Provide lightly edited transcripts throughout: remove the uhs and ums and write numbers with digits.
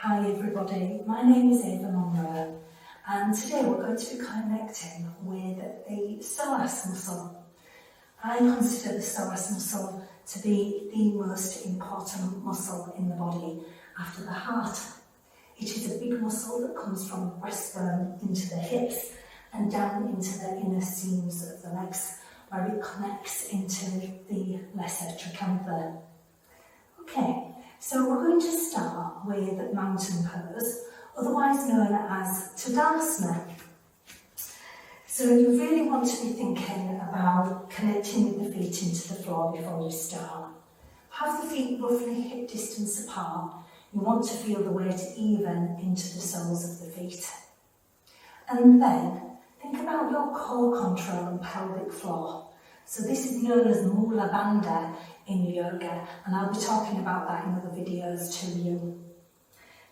Hi everybody, my name is Ava Monroe and today we're going to be connecting with the psoas muscle. I consider the psoas muscle to be the most important muscle in the body after the heart. It is a big muscle that comes from the breastbone into the hips and down into the inner seams of the legs where it connects into the lesser trochanter. Okay. So we're going to start with mountain pose, otherwise known as Tadasana. So you really want to be thinking about connecting with the feet into the floor before you start. Have the feet roughly hip distance apart. You want to feel the weight even into the soles of the feet. And then think about your core control and pelvic floor. So this is known as Mula Bandha in yoga, and I'll be talking about that in other videos to you.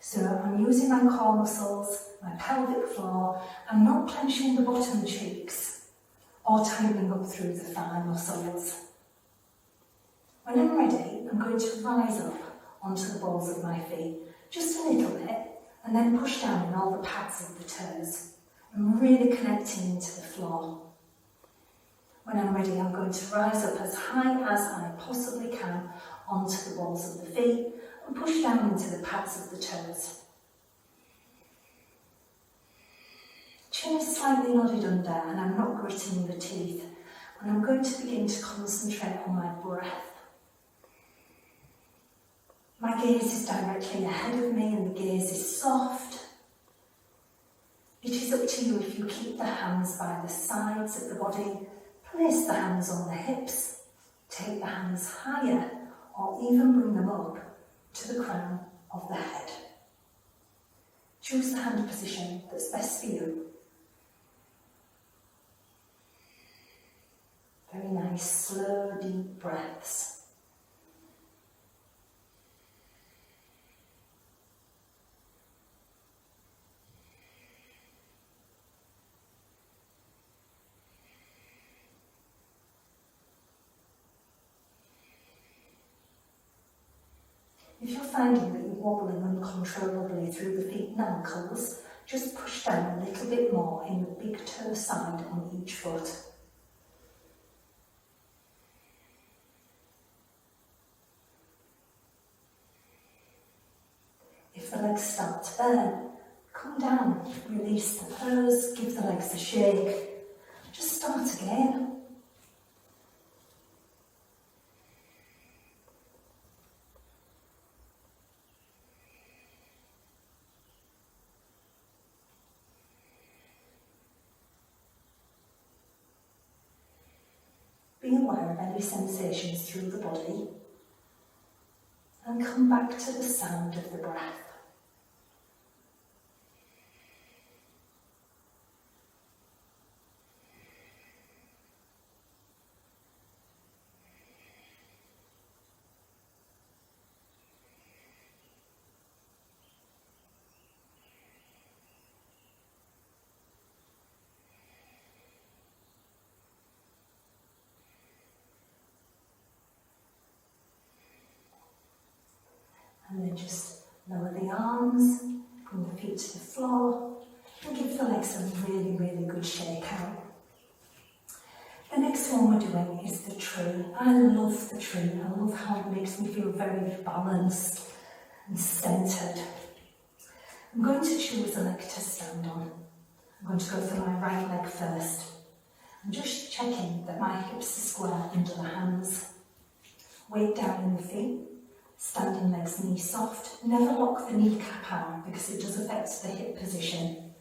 So I'm using my core muscles, my pelvic floor. I'm not clenching the bottom cheeks or tightening up through the thigh muscles. When I'm ready, I'm going to rise up onto the balls of my feet, just a little bit, and then push down in all the pads of the toes. I'm really connecting into the floor. When I'm ready, I'm going to rise up as high as I possibly can onto the balls of the feet and push down into the pads of the toes. Chin is slightly nodded under and I'm not gritting the teeth. And I'm going to begin to concentrate on my breath. My gaze is directly ahead of me and the gaze is soft. It is up to you if you keep the hands by the sides of the body. Place the hands on the hips, take the hands higher, or even bring them up to the crown of the head. Choose the hand position that's best for you. Very nice, slow, deep breaths. If you're finding that you're wobbling uncontrollably through the feet and ankles, just push down a little bit more in the big toe side on each foot. If the legs start to burn, come down, release the pose, give the legs a shake. Just start again. Be aware of any sensations through the body and come back to the sound of the breath. And then just lower the arms, bring the feet to the floor, and give the legs a really, really good shake out. The next one we're doing is the tree. I love the tree. I love how it makes me feel very balanced and centred. I'm going to choose a leg to stand on. I'm going to go for my right leg first. I'm just checking that my hips are square under the hands. Weight down in the feet. Standing legs, knee soft. Never lock the kneecap out because it does affect the hip position.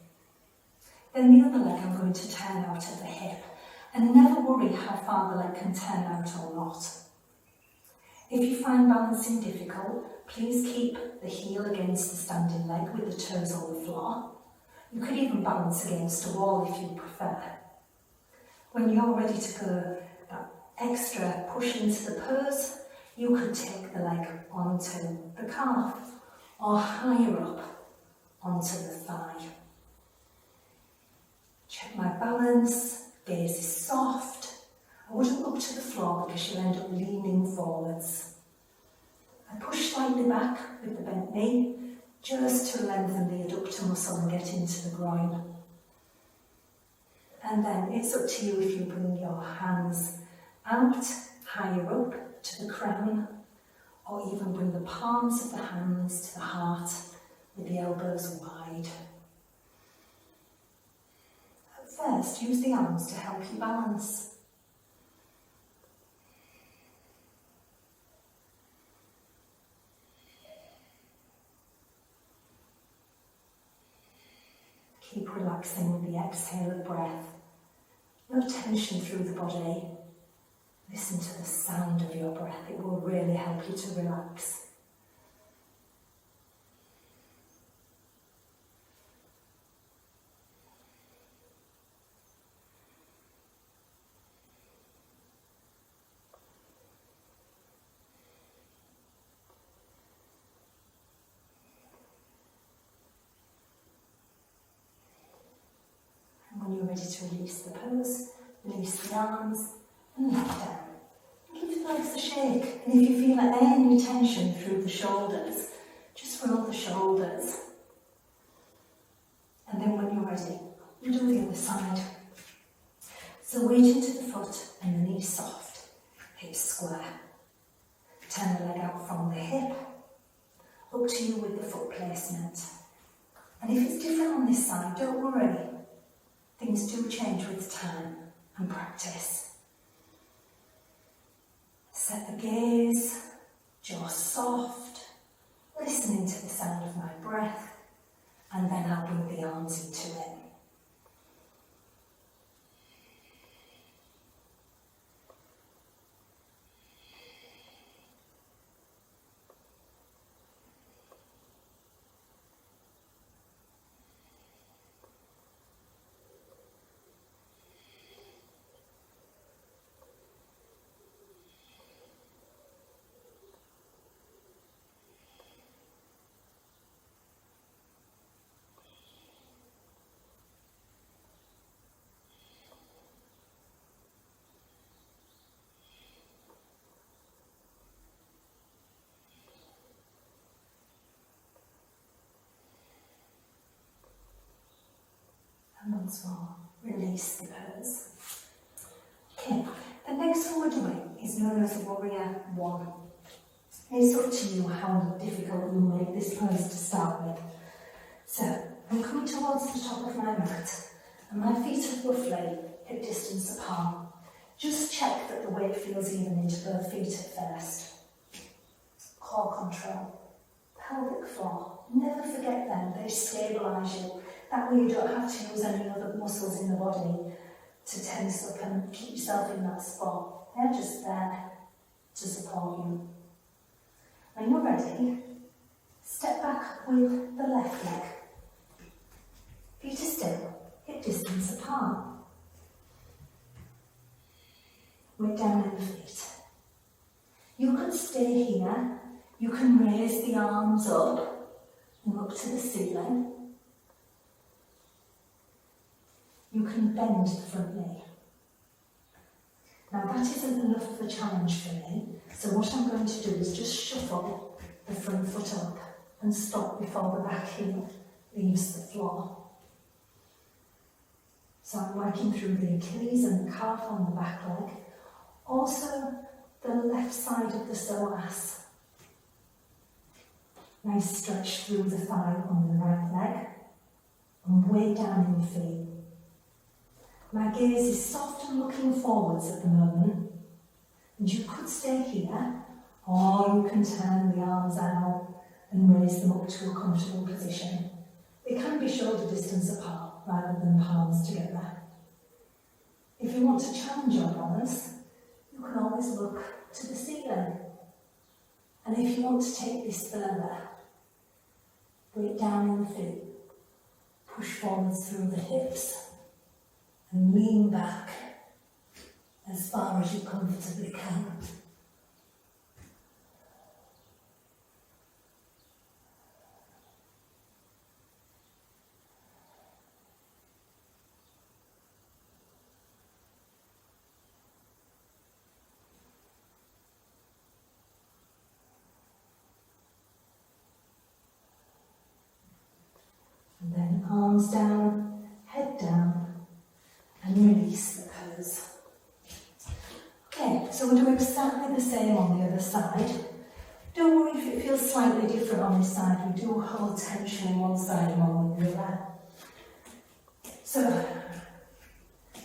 Then the other leg I'm going to turn out at the hip. And never worry how far the leg can turn out or not. If you find balancing difficult, please keep the heel against the standing leg with the toes on the floor. You could even balance against a wall if you prefer. When you're ready to go that extra push into the pose, you could take the leg onto the calf or higher up onto the thigh. Check my balance, gaze is soft. I wouldn't look to the floor because you'll end up leaning forwards. I push slightly back with the bent knee, just to lengthen the adductor muscle and get into the groin. And then it's up to you if you bring your hands out, higher up to the crown, or even bring the palms of the hands to the heart with the elbows wide. At first, use the arms to help you balance. Keep relaxing with the exhale of breath. No tension through the body. Listen to the sound of your breath. It will really help you to relax. And when you're ready to release the pose, release the arms and let down. Give the legs a shake, and if you feel any tension through the shoulders, just roll the shoulders. And then when you're ready, we'll do the other side. So weight into the foot and the knee soft, hips square. Turn the leg out from the hip, up to you with the foot placement. And if it's different on this side, don't worry. Things do change with time and practice. Set the gaze, jaw soft, listening to the sound of my breath, and then I'll bring the arms into it. And once more, release the pose. Okay, the next one we're doing is known as Warrior 1. It's up to you how difficult you make this pose to start with. So, I'm coming towards the top of my mat, and my feet are roughly hip distance apart. Just check that the weight feels even into both feet at first. Core control. Pelvic floor. Never forget them, they stabilise you. That way you don't have to use any other muscles in the body to tense up and keep yourself in that spot. They're just there to support you. When you're ready, step back with the left leg. Feet are still, hip distance apart. Weight down in the feet. You could stay here. You can raise the arms up and look to the ceiling. You can bend the front knee. Now that isn't enough of a challenge for me, so what I'm going to do is just shuffle the front foot up and stop before the back heel leaves the floor. So I'm working through the Achilles and the calf on the back leg, also the left side of the psoas. Nice stretch through the thigh on the right leg and way down in the feet. My gaze is soft and looking forwards at the moment, and you could stay here, or you can turn the arms out and raise them up to a comfortable position. They can be shoulder distance apart rather than palms together. If you want to challenge your balance, you can always look to the ceiling. And if you want to take this further, weight down in the feet, push forwards through the hips, and lean back as far as you comfortably can. arms down, head down, and release the pose. Okay, so we'll do exactly the same on the other side. Don't worry if it feels slightly different on this side. We do hold tension in one side more than the other. So,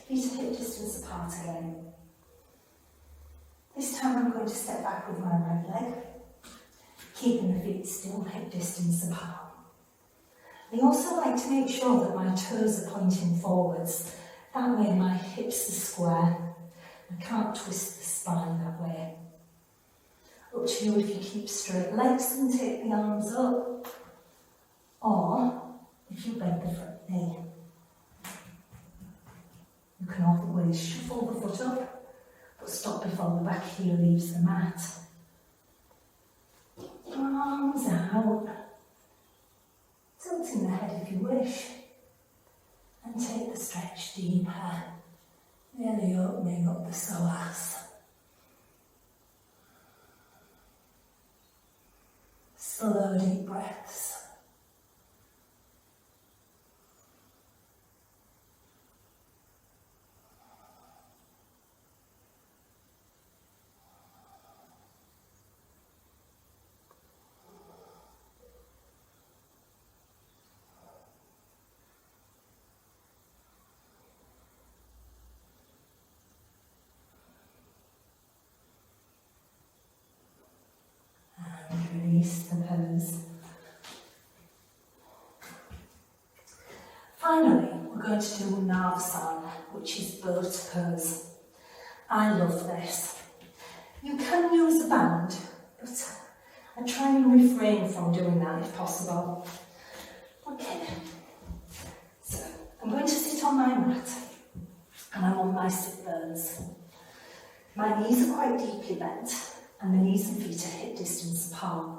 feet are hip distance apart again. This time I'm going to step back with my right leg, keeping the feet still hip distance apart. I also like to make sure that my toes are pointing forwards. That way my hips are square. I can't twist the spine that way. Up to you if you keep straight legs and take the arms up, or if you bend the front knee. You can always shuffle the foot up, but stop before the back heel leaves the mat. Arms out, tilting the head if you wish, and take the stretch deeper, nearly opening up the psoas. Slow deep breaths. Release the pose. Finally, we're going to do Navasana, which is boat pose. I love this. You can use a band, but I try and refrain from doing that if possible. Okay, so I'm going to sit on my mat and I'm on my sit bones. My knees are quite deeply bent and the knees and feet are hip distance apart.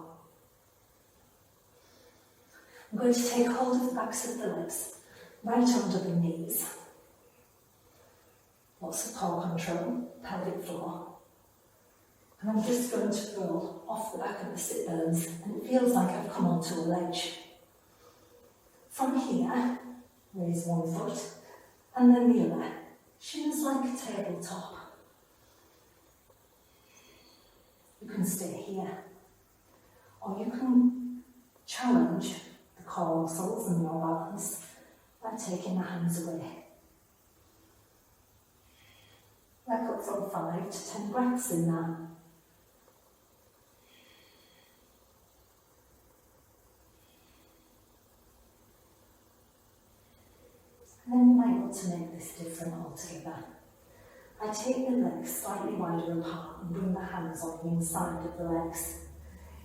I'm going to take hold of the backs of the legs, right under the knees. Lots of core control, pelvic floor. And I'm just going to roll off the back of the sit bones, and it feels like I've come onto a ledge. From here, raise one foot, and then the other. Shins like a tabletop. You can stay here, or you can challenge the core muscles and your balance by taking the hands away. Let up from 5 to 10 breaths in that. And then you might want to make this different altogether. I take the legs slightly wider apart and bring the hands on the inside of the legs.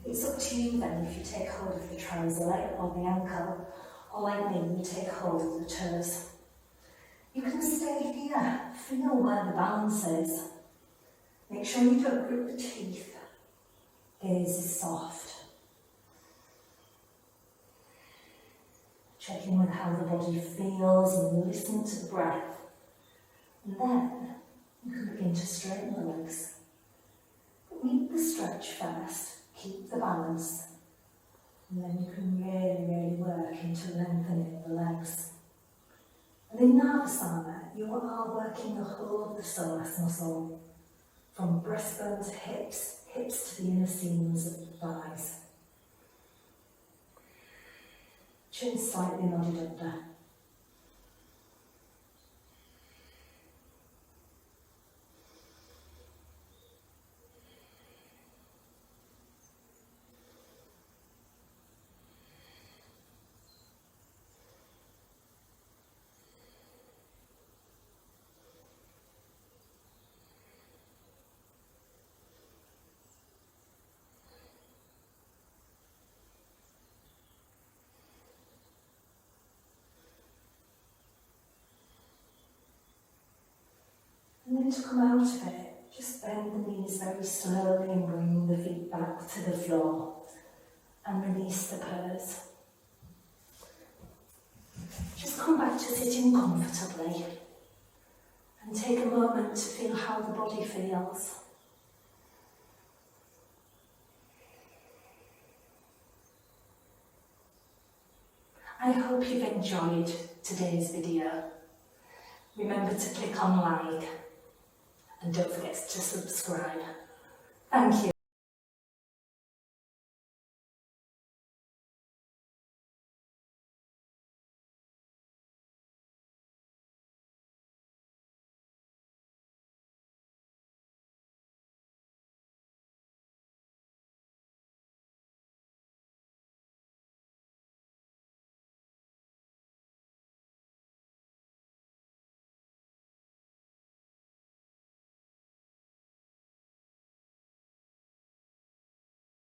It's up to you then if you take hold of the trouser leg or the ankle, or like me, you take hold of the toes. You can stay here, feel where the balance is. Make sure you don't grip the teeth. Gaze is soft. Check in with how the body feels and listen to the breath. And then you can begin to straighten the legs. But meet the stretch first, keep the balance. And then you can really work into lengthening the legs. And in Navasana, you are working the whole of the psoas muscle, from breastbone to hips, hips to the inner seams of the thighs. Chin slightly nodded under. And then to come out of it, just bend the knees very slowly and bring the feet back to the floor and release the pose. Just come back to sitting comfortably and take a moment to feel how the body feels. I hope you've enjoyed today's video. Remember to click on like and don't forget to subscribe. Thank you.